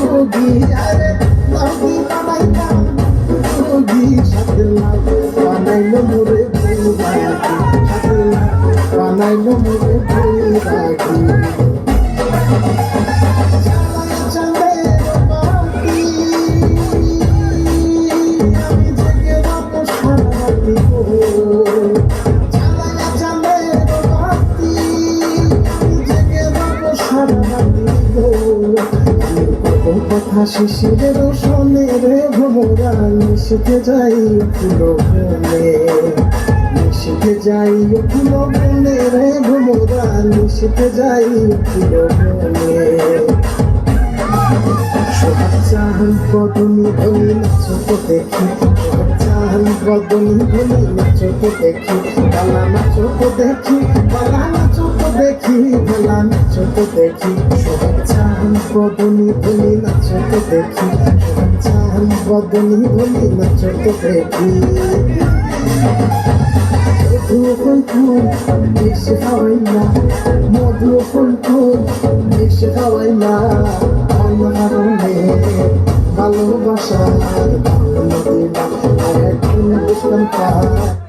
রোগী আরে রোগী বানাইলাম রোগী সাথে লাভ বানাইলো মোরে বৈরাগী সাথে লাভ বানাইলো মোরে বৈরাগী কথা শিশিরের রোশনে রে ভোমরা মিশতে যাই ফুলো বনে মিশতে যাই ফুলো বনে রে ভোমরা মিশতে যাই ফুলো বনে সোহাগ চাহান বদনি ধনি নাচতে দেখি সোহাগ চাহান বদনি ধনি নাচতে দেখি বালা নাচতে দেখি বালা নাচতে দেখি বালা নাচতে দেখি সোহাগ চাহান বদনি ধনি নাচতে দেখি সোহাগ চাহান বদনি ধনি নাচতে দেখি মধু ফুল মিশে খাওয়াই না মধু ফুল মিশে খাওয়াই না কারণে ভালোবাসার নদী না আর একদিন বুঝলাম